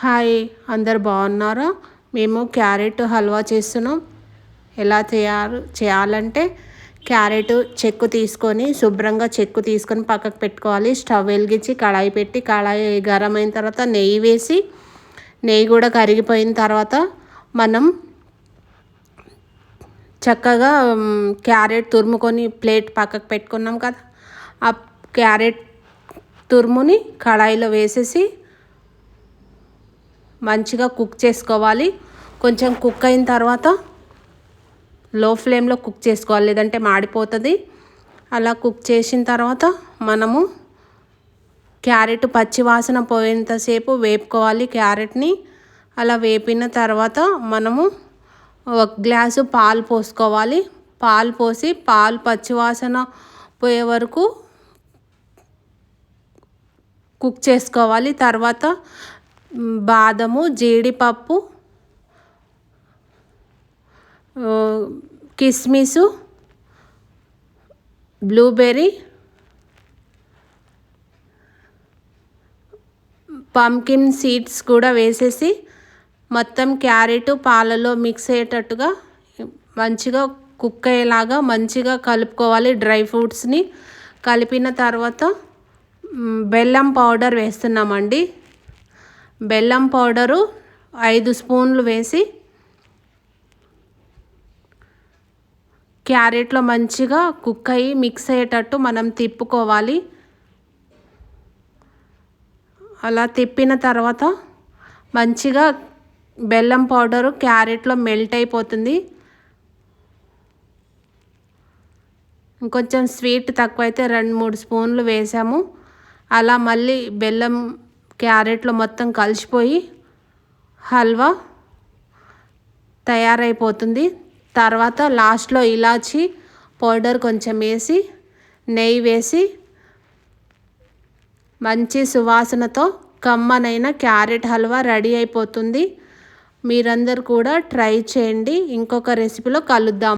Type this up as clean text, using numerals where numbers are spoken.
Hi, అందరు బాగున్నారా? మేము క్యారెట్ హల్వా చేస్తున్నాం. ఎలా చేయాలంటే క్యారెట్ చెక్కు తీసుకొని శుభ్రంగా చెక్కు తీసుకొని పక్కకు పెట్టుకోవాలి. స్టవ్ వెలిగించి కళాయి పెట్టి కళాయి గరం అయిన తర్వాత నెయ్యి వేసి నెయ్యి కూడా కరిగిపోయిన తర్వాత మనం చక్కగా క్యారెట్ తురుముకొని ప్లేట్ పక్కకు పెట్టుకున్నాం కదా, ఆ క్యారెట్ తురుముని కళాయిలో వేసేసి మంచిగా కుక్ చేసుకోవాలి. కొంచెం కుక్ అయిన తర్వాత లో ఫ్లేమ్లో కుక్ చేసుకోవాలి, లేదంటే మాడిపోతుంది. అలా కుక్ చేసిన తర్వాత మనము క్యారెట్ పచ్చి వాసన పోయేంతసేపు వేపుకోవాలి క్యారెట్ని. అలా వేపిన తర్వాత మనము ఒక గ్లాసు పాలు పోసుకోవాలి. పాలు పోసి పాలు పచ్చివాసన పోయే వరకు కుక్ చేసుకోవాలి. తర్వాత బాదము, జీడిపప్పు, కిస్మిస్, బ్లూబెర్రీ, పంకిన్ సీడ్స్ కూడా వేసేసి మొత్తం క్యారెట్ పాలలో మిక్స్ అయ్యేటట్టుగా మంచిగా కుక్ అయ్యేలాగా మంచిగా కలుపుకోవాలి. డ్రై ఫ్రూట్స్ని కలిపిన తర్వాత బెల్లం పౌడర్ వేస్తున్నామండి. బెల్లం పౌడరు 5 స్పూన్లు వేసి క్యారెట్లో మంచిగా కుక్ అయ్యి మిక్స్ అయ్యేటట్టు మనం తిప్పుకోవాలి. అలా తిప్పిన తర్వాత మంచిగా బెల్లం పౌడరు క్యారెట్లో మెల్ట్ అయిపోతుంది. ఇంకొంచెం స్వీట్ తక్కువైతే 2-3 స్పూన్లు వేసాము. అలా మళ్ళీ బెల్లం క్యారెట్లో మొత్తం కలిసిపోయి హల్వా తయారైపోతుంది. తర్వాత లాస్ట్లో ఇలాచీ పౌడర్ కొంచెం వేసి నెయ్యి వేసి మంచి సువాసనతో కమ్మనైన క్యారెట్ హల్వా రెడీ అయిపోతుంది. మీరందరూ కూడా ట్రై చేయండి. ఇంకొక రెసిపీలో కలుద్దాం.